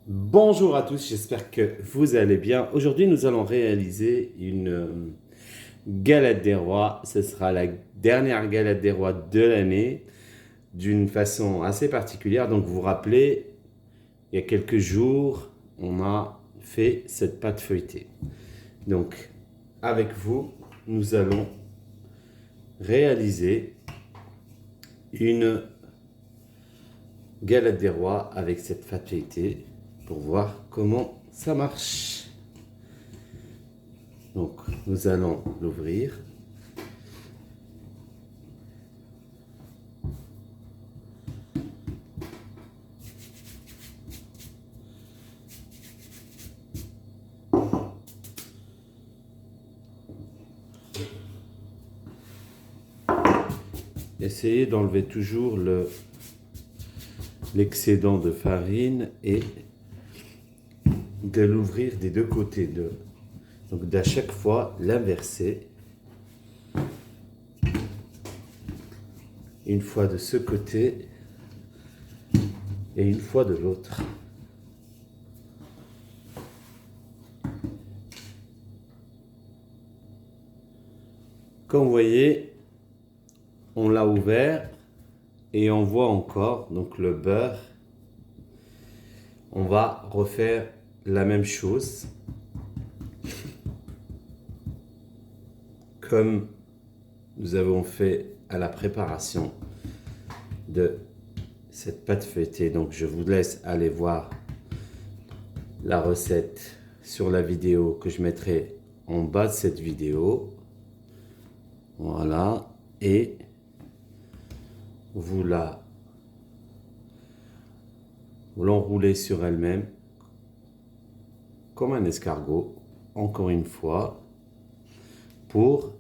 Bonjour à tous, j'espère que vous allez bien. Aujourd'hui, nous allons réaliser une galette des rois. Ce sera la dernière galette des rois de l'année d'une façon assez particulière. Donc, vous vous rappelez, il y a quelques jours, on a fait cette pâte feuilletée. Donc, avec vous, nous allons réaliser une galette des rois avec cette pâte feuilletée pour voir comment ça marche. Donc, nous allons l'ouvrir. Essayez d'enlever toujours l'excédent de farine et de l'ouvrir des deux côtés. Donc, d'à chaque fois, l'inverser. Une fois de ce côté et une fois de l'autre. Comme vous voyez, on l'a ouvert et on voit encore donc le beurre. On va refaire la même chose comme nous avons fait à la préparation de cette pâte feuilletée. Donc je vous laisse aller voir la recette sur la vidéo que je mettrai en bas de cette vidéo. Voilà, et vous l'enroulez sur elle-même comme un escargot, encore une fois, pour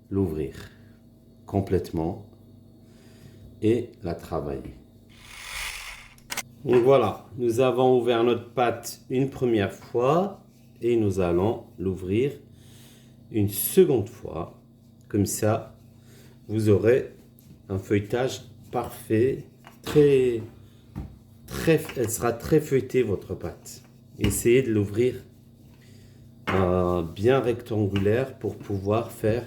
l'ouvrir complètement et la travailler. Donc voilà, nous avons ouvert notre pâte une première fois et nous allons l'ouvrir une seconde fois. Comme ça, vous aurez un feuilletage parfait, elle sera très feuilletée votre pâte. Essayez de l'ouvrir bien rectangulaire pour pouvoir faire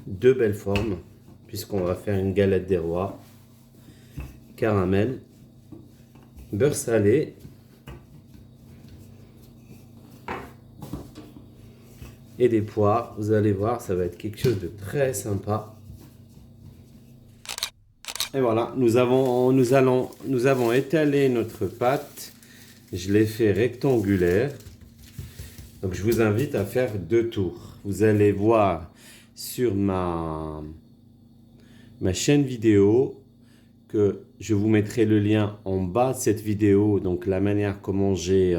deux belles formes, puisqu'on va faire une galette des rois, caramel, beurre salé et des poires. Vous allez voir, ça va être quelque chose de très sympa. Et voilà, nous avons étalé notre pâte. Je l'ai fait rectangulaire. Donc je vous invite à faire 2 tours. Vous allez voir sur ma chaîne vidéo que je vous mettrai le lien en bas de cette vidéo. Donc la manière comment j'ai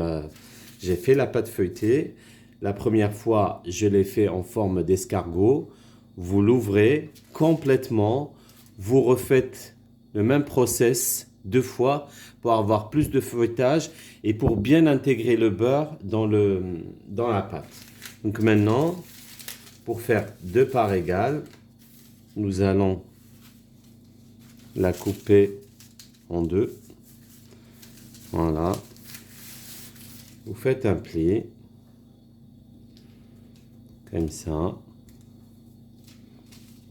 fait la pâte feuilletée. La première fois, je l'ai fait en forme d'escargot. Vous l'ouvrez complètement. Vous refaites le même process 2 fois pour avoir plus de feuilletage et pour bien intégrer le beurre dans la pâte. Donc maintenant, pour faire 2 parts égales, nous allons la couper en 2. Voilà. Vous faites un pli comme ça.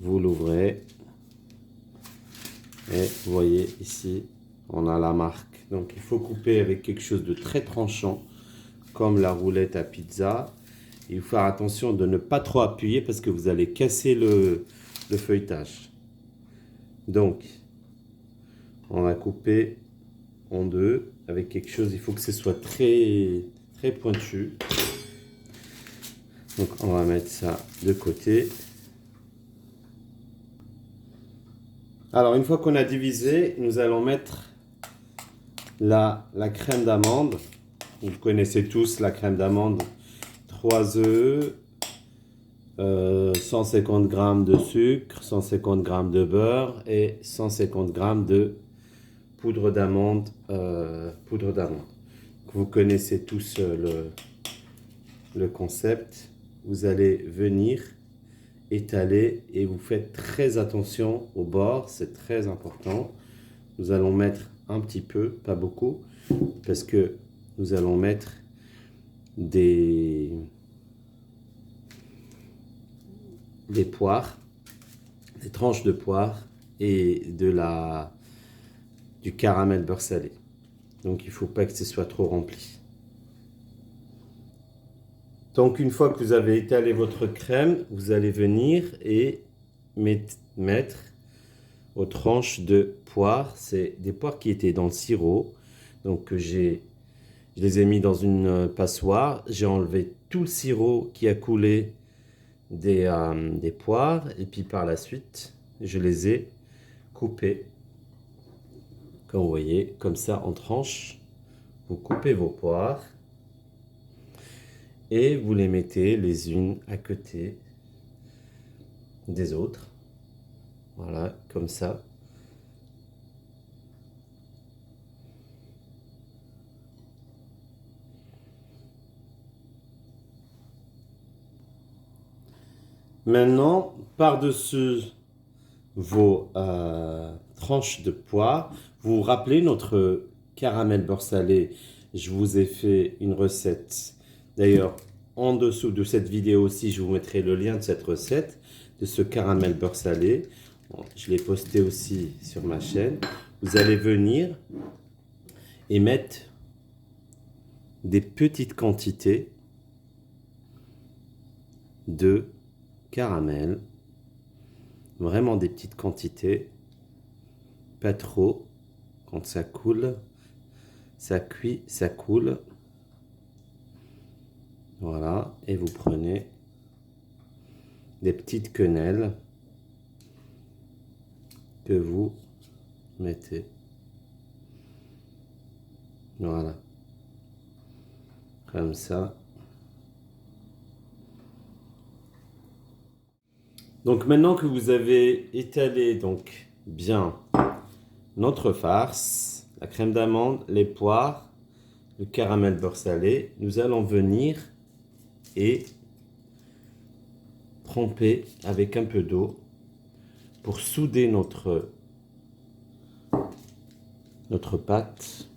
Vous l'ouvrez et vous voyez ici on a la marque. Donc il faut couper avec quelque chose de très tranchant comme la roulette à pizza. Il faut faire attention de ne pas trop appuyer parce que vous allez casser le feuilletage. Donc on va couper en 2 avec quelque chose, il faut que ce soit très très pointu. Donc on va mettre ça de côté. Alors, une fois qu'on a divisé, nous allons mettre la crème d'amande. Vous connaissez tous la crème d'amande. 3 œufs, 150 g de sucre, 150 g de beurre et 150 g de poudre d'amande. Vous connaissez tous le concept. Vous allez venir étaler et vous faites très attention au bord, c'est très important. Nous allons mettre un petit peu, pas beaucoup, parce que nous allons mettre des poires, des tranches de poire et du caramel beurre salé. Donc il ne faut pas que ce soit trop rempli. Donc une fois que vous avez étalé votre crème, vous allez venir et mettre aux tranches de poire. C'est des poires qui étaient dans le sirop. Donc je les ai mis dans une passoire. J'ai enlevé tout le sirop qui a coulé des poires. Et puis par la suite, je les ai coupées. Comme vous voyez, comme ça en tranches. Vous coupez vos poires. Et vous les mettez les unes à côté des autres. Voilà, comme ça. Maintenant, par-dessus vos tranches de poire, vous vous rappelez notre caramel beurre salé. Je vous ai fait une recette. D'ailleurs, en dessous de cette vidéo aussi, je vous mettrai le lien de cette recette, de ce caramel beurre salé. Bon, je l'ai posté aussi sur ma chaîne. Vous allez venir et mettre des petites quantités de caramel. Vraiment des petites quantités. Pas trop. Quand ça coule, ça cuit, ça coule. Voilà, et vous prenez des petites quenelles que vous mettez. Voilà, comme ça. Donc maintenant que vous avez étalé donc bien notre farce, la crème d'amande, les poires, le caramel beurre salé, nous allons venir et tremper avec un peu d'eau pour souder notre pâte.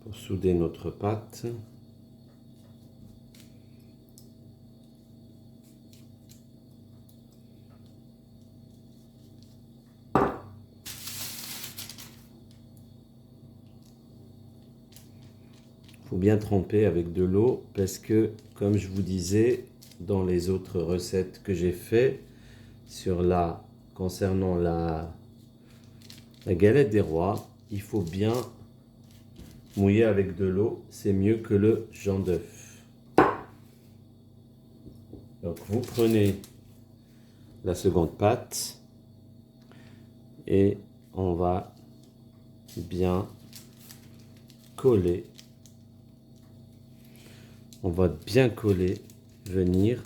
Pour souder notre pâte. Il faut bien tremper avec de l'eau parce que, comme je vous disais, dans les autres recettes que j'ai fait concernant la galette des rois, il faut bien mouiller avec de l'eau. C'est mieux que le jaune d'œuf. Donc vous prenez la seconde pâte et on va bien coller. On va bien coller, venir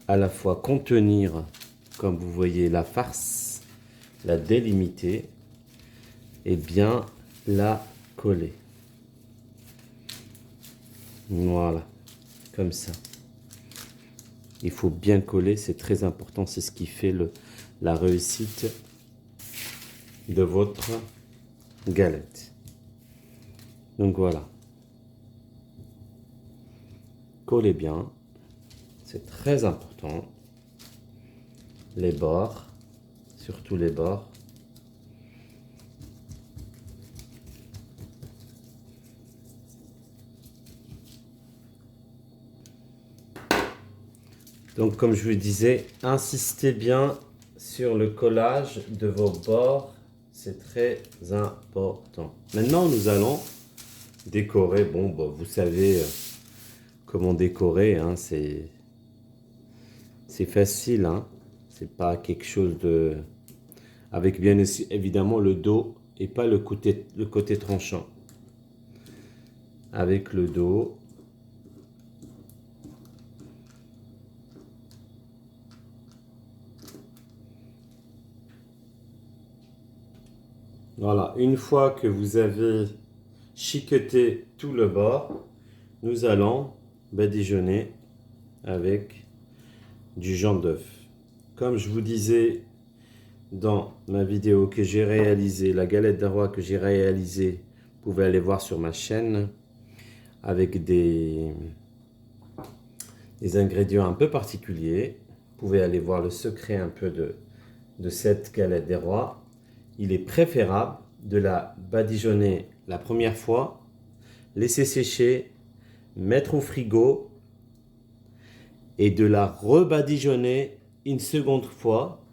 à la fois contenir, comme vous voyez, la farce, la délimiter et bien la coller. Voilà, comme ça. Il faut bien coller, c'est très important, c'est ce qui fait la réussite de votre galette. Donc voilà. Collez bien, c'est très important. Les bords, surtout les bords. Donc comme je vous disais, insistez bien sur le collage de vos bords, c'est très important. Maintenant nous allons décorer. Bon, vous savez comment décorer, hein, c'est facile, hein, c'est pas quelque chose de... Avec bien évidemment le dos et pas le côté tranchant. Avec le dos. Voilà, une fois que vous avez chiqueté tout le bord, nous allons badigeonner avec du jaune d'œuf. comme je vous disais dans ma vidéo que j'ai réalisée, la galette des rois que j'ai réalisée, vous pouvez aller voir sur ma chaîne avec des ingrédients un peu particuliers. Vous pouvez aller voir le secret un peu de cette galette des rois. Il est préférable de la badigeonner la première fois, laisser sécher, mettre au frigo et de la rebadigeonner une seconde fois,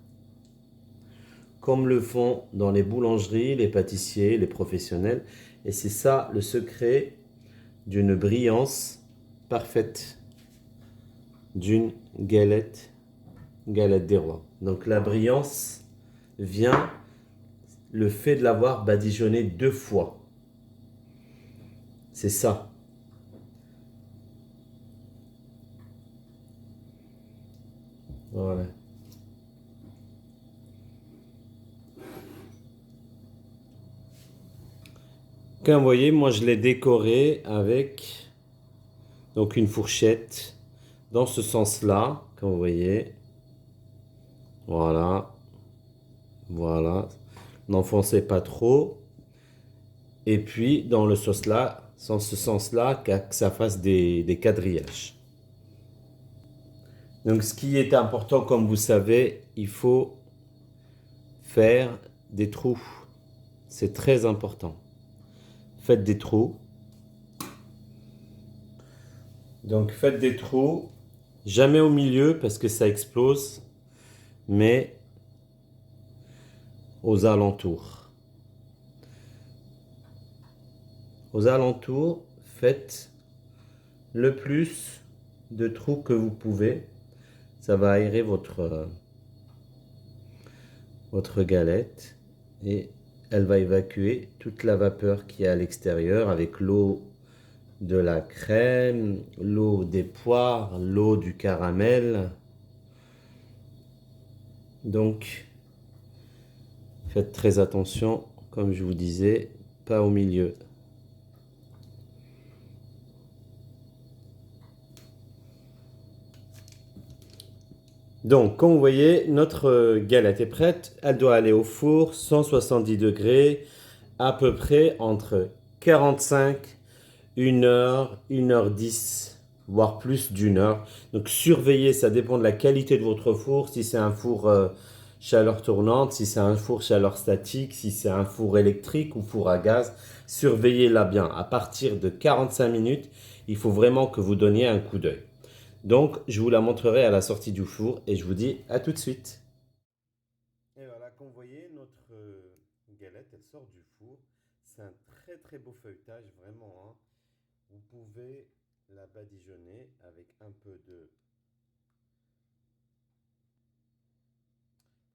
comme le font dans les boulangeries, les pâtissiers, les professionnels. Et c'est ça le secret d'une brillance parfaite d'une galette des rois. Donc la brillance vient le fait de l'avoir badigeonné 2 fois. C'est ça. Voilà. Comme vous voyez, moi je l'ai décoré avec donc une fourchette dans ce sens-là, comme vous voyez. Voilà. Voilà. N'enfoncez pas trop. Et puis dans le sens-là, dans ce sens-là, que ça fasse des quadrillages. Donc ce qui est important, comme vous savez, il faut faire des trous. C'est très important. Faites des trous. Donc faites des trous, jamais au milieu parce que ça explose, mais aux alentours. Aux alentours, faites le plus de trous que vous pouvez. Ça va aérer votre galette et elle va évacuer toute la vapeur qui est à l'extérieur avec l'eau de la crème, l'eau des poires, l'eau du caramel. Donc, faites très attention, comme je vous disais, pas au milieu. Donc, comme vous voyez, notre galette est prête. Elle doit aller au four, 170 degrés, à peu près entre 45, 1 heure, 1 heure 10, voire plus d'une heure. Donc, surveillez, ça dépend de la qualité de votre four. Si c'est un four chaleur tournante, si c'est un four chaleur statique, si c'est un four électrique ou four à gaz, surveillez-la bien. À partir de 45 minutes, il faut vraiment que vous donniez un coup d'œil. Donc, je vous la montrerai à la sortie du four et je vous dis à tout de suite. Et voilà, comme vous voyez, notre galette, elle sort du four. C'est un très très beau feuilletage, vraiment, hein. Vous pouvez la badigeonner avec un peu de...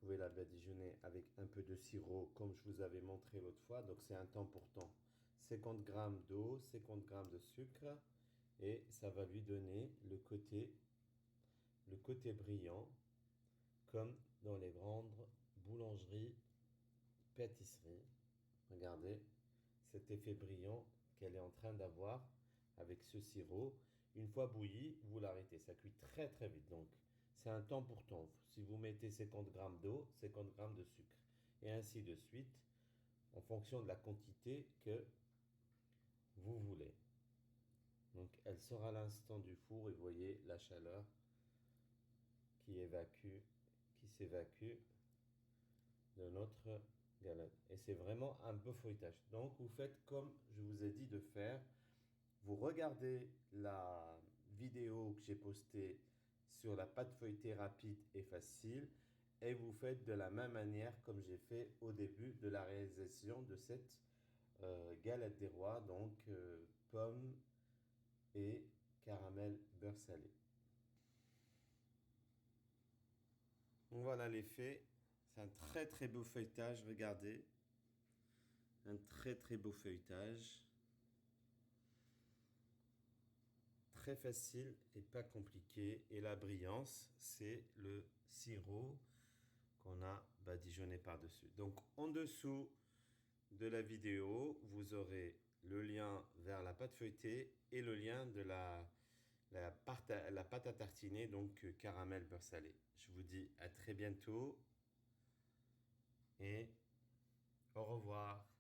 Vous pouvez la badigeonner avec un peu de sirop, comme je vous avais montré l'autre fois. Donc, c'est un temps pour temps. 50 g d'eau, 50 g de sucre. Et ça va lui donner le côté brillant, comme dans les grandes boulangeries, pâtisseries. Regardez cet effet brillant qu'elle est en train d'avoir avec ce sirop. Une fois bouilli, vous l'arrêtez. Ça cuit très très vite. Donc, c'est un temps pour temps. Si vous mettez 50 g d'eau, 50 g de sucre. Et ainsi de suite, en fonction de la quantité que vous voulez. Donc, elle sort à l'instant du four et vous voyez la chaleur qui s'évacue de notre galette. Et c'est vraiment un beau feuilletage. Donc, vous faites comme je vous ai dit de faire. Vous regardez la vidéo que j'ai postée sur la pâte feuilletée rapide et facile et vous faites de la même manière comme j'ai fait au début de la réalisation de cette galette des rois, donc pommes et caramel beurre salé. Voilà l'effet. C'est un très très beau feuilletage, regardez. Un très très beau feuilletage. Très facile et pas compliqué. Et la brillance, c'est le sirop qu'on a badigeonné par-dessus. Donc en dessous de la vidéo, vous aurez le lien vers la pâte feuilletée et le lien de la la pâte à tartiner, donc caramel beurre salé. Je vous dis à très bientôt et au revoir.